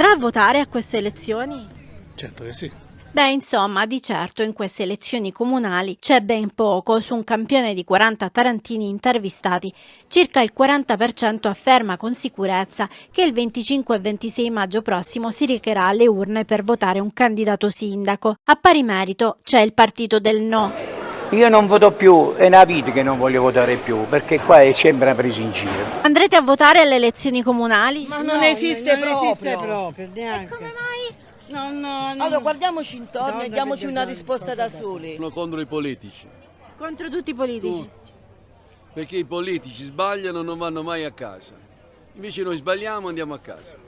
Andrà a votare a queste elezioni? Certo che sì. Beh, insomma, di certo in queste elezioni comunali c'è ben poco. Su un campione di 40 tarantini intervistati, circa il 40% afferma con sicurezza che il 25 e 26 maggio prossimo si recherà alle urne per votare un candidato sindaco. A pari merito c'è il partito del no. Io non voto più, è una vita che non voglio votare più, perché qua è sempre una presa in giro. Andrete a votare alle elezioni comunali? Ma non esiste proprio. E come mai? Allora guardiamoci intorno e diamoci una risposta da soli. Sono contro i politici, Contro tutti i politici. perché i politici sbagliano e non vanno mai a casa. Invece noi sbagliamo e andiamo a casa.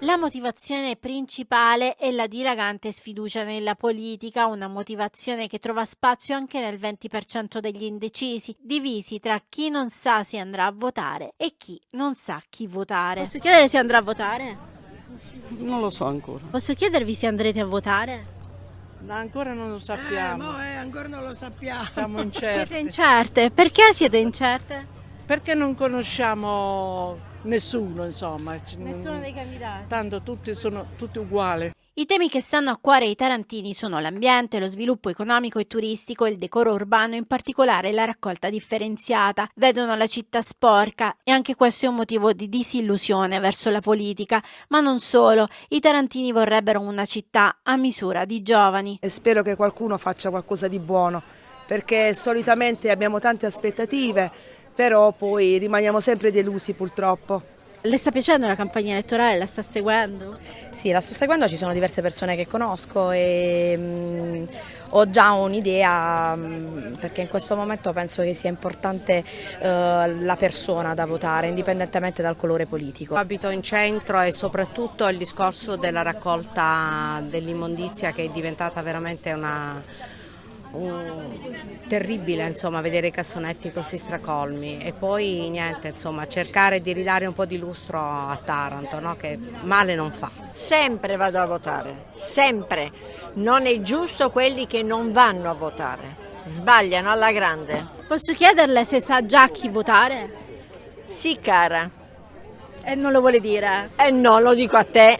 La motivazione principale è la dilagante sfiducia nella politica, una motivazione che trova spazio anche nel 20% degli indecisi, divisi tra chi non sa se andrà a votare e chi non sa chi votare. Posso chiedere se andrà a votare? Non lo so ancora. Posso chiedervi se andrete a votare? No, ancora non lo sappiamo. Ancora non lo sappiamo. Siamo Siete incerti. incerte? Perché siete incerte? Perché non conosciamo nessuno, insomma. Nessuno dei candidati. Tanto tutti sono tutti uguali. I temi che stanno a cuore ai tarantini sono l'ambiente, lo sviluppo economico e turistico, il decoro urbano, in particolare la raccolta differenziata. Vedono la città sporca e anche questo è un motivo di disillusione verso la politica. Ma non solo, i tarantini vorrebbero una città a misura di giovani. E spero che qualcuno faccia qualcosa di buono, perché solitamente abbiamo tante aspettative, però poi rimaniamo sempre delusi purtroppo. Le sta piacendo la campagna elettorale? La sta seguendo? Sì, la sto seguendo, ci sono diverse persone che conosco e ho già un'idea, perché in questo momento penso che sia importante la persona da votare, indipendentemente dal colore politico. Abito in centro e soprattutto il discorso della raccolta dell'immondizia, che è diventata veramente terribile, insomma, vedere i cassonetti così stracolmi, e poi niente, insomma, cercare di ridare un po' di lustro a Taranto, no? Che male non fa. Sempre vado a votare, sempre. Non è giusto quelli che non vanno a votare, sbagliano alla grande. Posso chiederle se sa già chi votare? Sì, cara. E non lo vuole dire? No, lo dico a te.